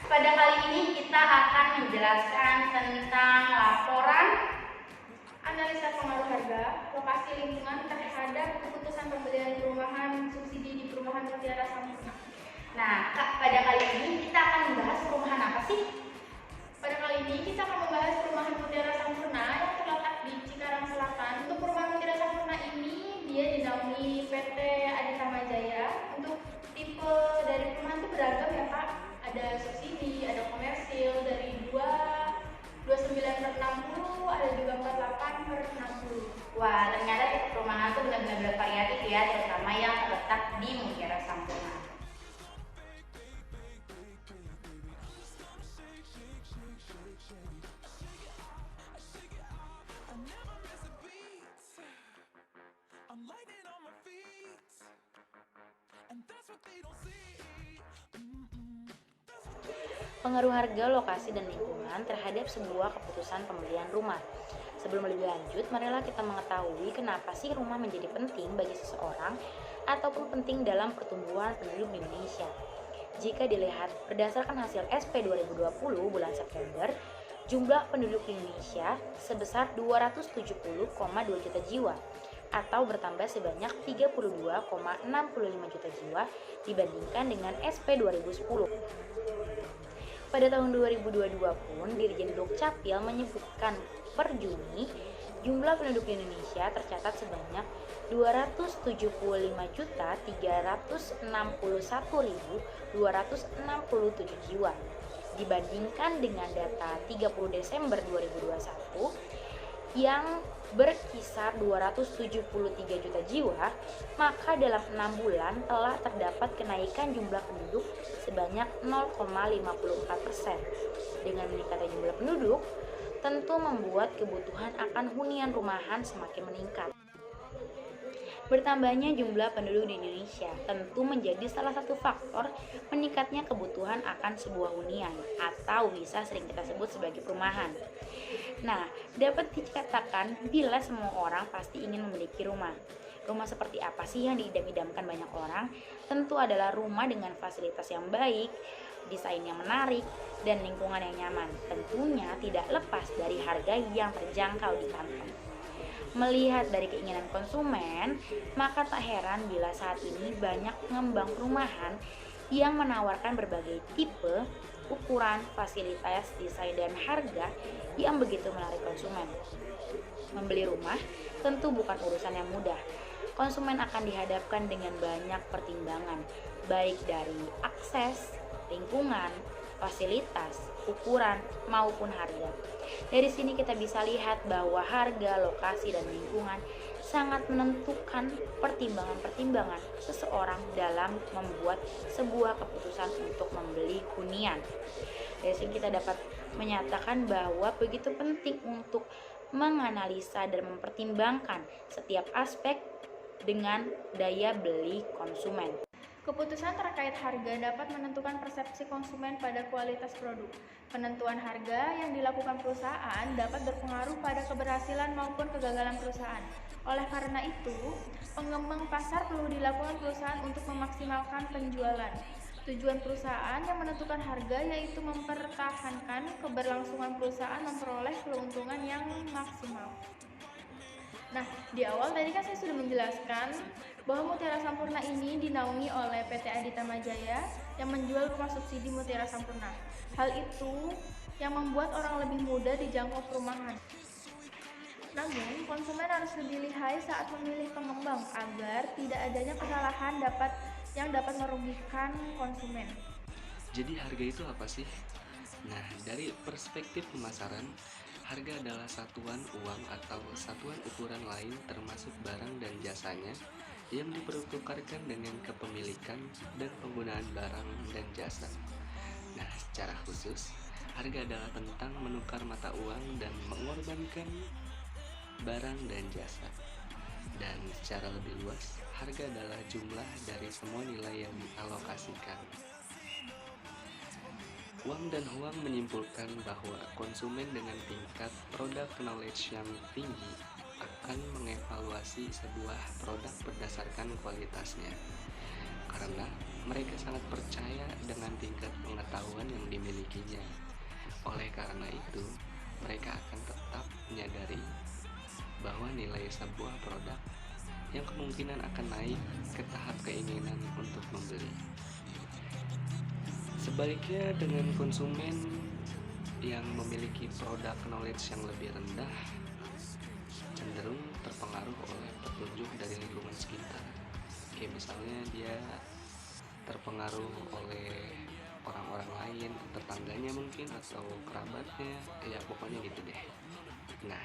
pada kali ini kita akan menjelaskan tentang laporan analisa pengaruh harga, lokasi lingkungan terhadap keputusan pembelian perumahan subsidi di perumahan Mutiara Sampurna. Nah, pada kali ini kita akan membahas perumahan apa sih? Pada kali ini kita akan membahas perumahan Mutiara Sampurna yang terletak di Cikarang Selatan. Untuk perumahan Mutiara Sampurna ini dia dinaungi PT Aditama Jaya. Untuk tipe dari perumahan itu beragam ya Pak. Ada subsidi, ada komersil dari 29/60, ada juga 48/60. Wah, ternyata tipe perumahan itu benar-benar bervariatif ya, terutama yang terletak di Mutiara Sampurna. Pengaruh harga, lokasi, dan lingkungan terhadap sebuah keputusan pembelian rumah. Sebelum lebih lanjut, marilah kita mengetahui kenapa sih rumah menjadi penting bagi seseorang ataupun penting dalam pertumbuhan penduduk di Indonesia. Jika dilihat berdasarkan hasil SP 2020 bulan September, jumlah penduduk di Indonesia sebesar 270,2 juta jiwa atau bertambah sebanyak 32,65 juta jiwa dibandingkan dengan SP 2010. Pada tahun 2022 pun, Dirjen Dukcapil menyebutkan per Juni, jumlah penduduk di Indonesia tercatat sebanyak 275.361.267 jiwa. Dibandingkan dengan data 30 Desember 2021 yang berkisar 273 juta jiwa, maka dalam 6 bulan telah terdapat kenaikan jumlah penduduk sebanyak 0,54%. Dengan meningkatnya jumlah penduduk, tentu membuat kebutuhan akan hunian rumahan semakin meningkat. Bertambahnya jumlah penduduk di Indonesia tentu menjadi salah satu faktor meningkatnya kebutuhan akan sebuah hunian atau bisa sering kita sebut sebagai perumahan. Nah, dapat dikatakan bila semua orang pasti ingin memiliki rumah. Rumah seperti apa sih yang diidam-idamkan banyak orang? Tentu adalah rumah dengan fasilitas yang baik, desain yang menarik, dan lingkungan yang nyaman. Tentunya tidak lepas dari harga yang terjangkau di kantong. Melihat dari keinginan konsumen, maka tak heran bila saat ini banyak pengembang perumahan yang menawarkan berbagai tipe, ukuran, fasilitas, desain, dan harga yang begitu menarik konsumen. Membeli rumah tentu bukan urusan yang mudah. Konsumen akan dihadapkan dengan banyak pertimbangan, baik dari akses, lingkungan, fasilitas, ukuran, maupun harga. Dari sini kita bisa lihat bahwa harga, lokasi, dan lingkungan sangat menentukan pertimbangan-pertimbangan seseorang dalam membuat sebuah keputusan untuk membeli hunian. Dari sini kita dapat menyatakan bahwa begitu penting untuk menganalisa dan mempertimbangkan setiap aspek dengan daya beli konsumen. Keputusan terkait harga dapat menentukan persepsi konsumen pada kualitas produk. Penentuan harga yang dilakukan perusahaan dapat berpengaruh pada keberhasilan maupun kegagalan perusahaan. Oleh karena itu, pengembang pasar perlu dilakukan perusahaan untuk memaksimalkan penjualan. Tujuan perusahaan yang menentukan harga yaitu mempertahankan keberlangsungan perusahaan memperoleh keuntungan yang maksimal. Nah, di awal tadi kan saya sudah menjelaskan bahwa Mutiara Sampurna ini dinaungi oleh PT Aditama Jaya yang menjual rumah subsidi Mutiara Sampurna. Hal itu yang membuat orang lebih mudah dijangkau perumahan. Namun, konsumen harus lebih lihai saat memilih pengembang agar tidak adanya kesalahan yang dapat merugikan konsumen. Jadi harga itu apa sih? Nah, dari perspektif pemasaran, harga adalah satuan uang atau satuan ukuran lain termasuk barang dan jasanya yang dipertukarkan dengan kepemilikan dan penggunaan barang dan jasa. Nah, secara khusus, harga adalah tentang menukar mata uang dan mengorbankan barang dan jasa. Dan secara lebih luas, harga adalah jumlah dari semua nilai yang dialokasikan. Wang dan Huang menyimpulkan bahwa konsumen dengan tingkat product knowledge yang tinggi akan mengevaluasi sebuah produk berdasarkan kualitasnya. Karena mereka sangat percaya dengan tingkat pengetahuan yang dimilikinya. Oleh karena itu, mereka akan tetap menyadari bahwa nilai sebuah produk yang kemungkinan akan naik ke tahap keinginan untuk membeli. Sebaliknya, dengan konsumen yang memiliki produk knowledge yang lebih rendah, cenderung terpengaruh oleh petunjuk dari lingkungan sekitar. Kayak misalnya dia terpengaruh oleh orang-orang lain, tetangganya mungkin, atau kerabatnya, ya pokoknya gitu deh. Nah,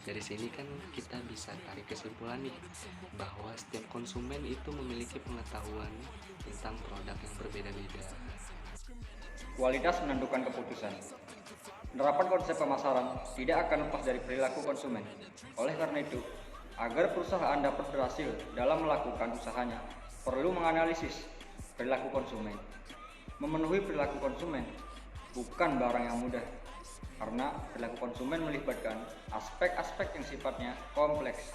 dari sini kan kita bisa tarik kesimpulan nih, bahwa setiap konsumen itu memiliki pengetahuan tentang produk yang berbeda-beda. Kualitas menentukan keputusan. Penerapan konsep pemasaran tidak akan lepas dari perilaku konsumen. Oleh karena itu, agar perusahaan dapat berhasil dalam melakukan usahanya, perlu menganalisis perilaku konsumen. Memenuhi perilaku konsumen bukan barang yang mudah, karena perilaku konsumen melibatkan aspek-aspek yang sifatnya kompleks.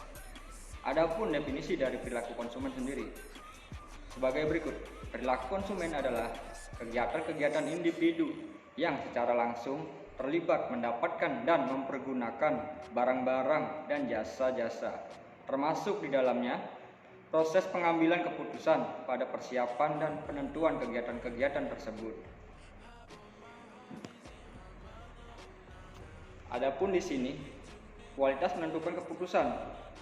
Adapun definisi dari perilaku konsumen sendiri sebagai berikut. Perilaku konsumen adalah kegiatan-kegiatan individu yang secara langsung terlibat mendapatkan dan mempergunakan barang-barang dan jasa-jasa, termasuk di dalamnya proses pengambilan keputusan pada persiapan dan penentuan kegiatan-kegiatan tersebut. Adapun di sini, kualitas menentukan keputusan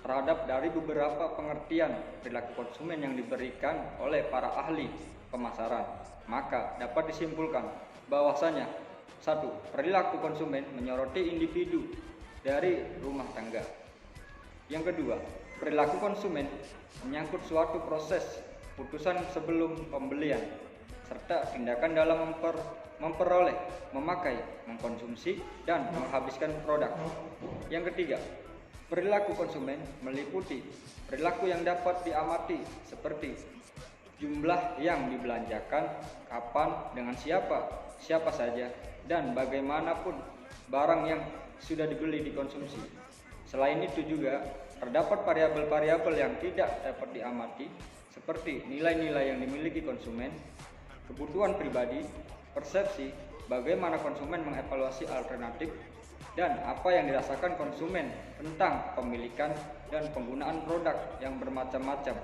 terhadap dari beberapa pengertian perilaku konsumen yang diberikan oleh para ahli pemasaran, maka dapat disimpulkan bahwasanya 1. Perilaku konsumen menyoroti individu dari rumah tangga. Yang kedua, perilaku konsumen menyangkut suatu proses putusan sebelum pembelian, serta tindakan dalam memperoleh, memakai, mengkonsumsi, dan menghabiskan produk. Yang ketiga, perilaku konsumen meliputi perilaku yang dapat diamati seperti jumlah yang dibelanjakan, kapan, dengan siapa saja, dan bagaimanapun barang yang sudah dibeli dikonsumsi. Selain itu juga terdapat variabel-variabel yang tidak dapat diamati seperti nilai-nilai yang dimiliki konsumen, kebutuhan pribadi, persepsi, bagaimana konsumen mengevaluasi alternatif, dan apa yang dirasakan konsumen tentang pemilikan dan penggunaan produk yang bermacam-macam.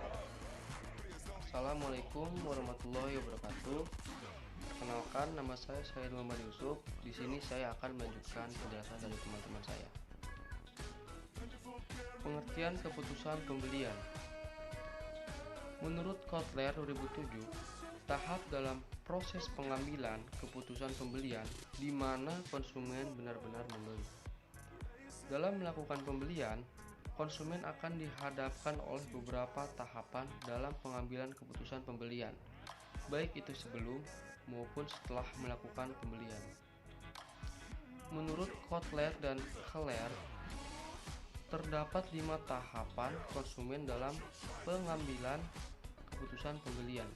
Assalamualaikum warahmatullahi wabarakatuh. Perkenalkan, nama saya Said Muhammad Yusuf. Di sini saya akan melanjutkan penjelasan dari teman-teman saya. Pengertian keputusan pembelian. Menurut Kotler 2007, tahap dalam proses pengambilan keputusan pembelian di mana konsumen benar-benar membeli. Dalam melakukan pembelian, konsumen akan dihadapkan oleh beberapa tahapan dalam pengambilan keputusan pembelian, baik itu sebelum maupun setelah melakukan pembelian. Menurut Kotler dan Keller, terdapat 5 tahapan konsumen dalam pengambilan keputusan pembelian,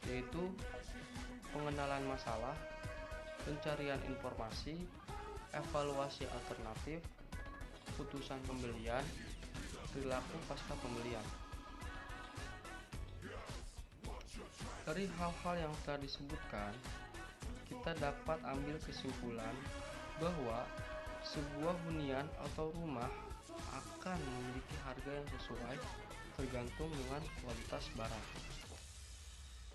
yaitu pengenalan masalah, pencarian informasi, evaluasi alternatif, keputusan pembelian, perilaku pasca pembelian. Dari hal-hal yang telah disebutkan, kita dapat ambil kesimpulan bahwa sebuah hunian atau rumah akan memiliki harga yang sesuai tergantung dengan kualitas barang.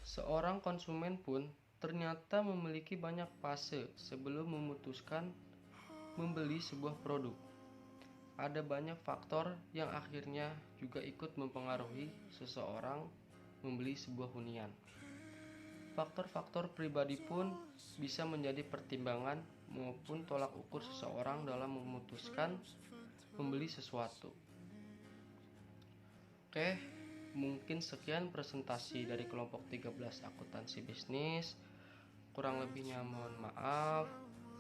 Seorang konsumen pun ternyata memiliki banyak fase sebelum memutuskan membeli sebuah produk. Ada banyak faktor yang akhirnya juga ikut mempengaruhi seseorang membeli sebuah hunian. Faktor-faktor pribadi pun bisa menjadi pertimbangan maupun tolak ukur seseorang dalam memutuskan membeli sesuatu. Oke, mungkin sekian presentasi dari kelompok 13 akuntansi bisnis. Kurang lebihnya mohon maaf.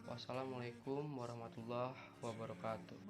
Wassalamualaikum warahmatullahi wabarakatuh.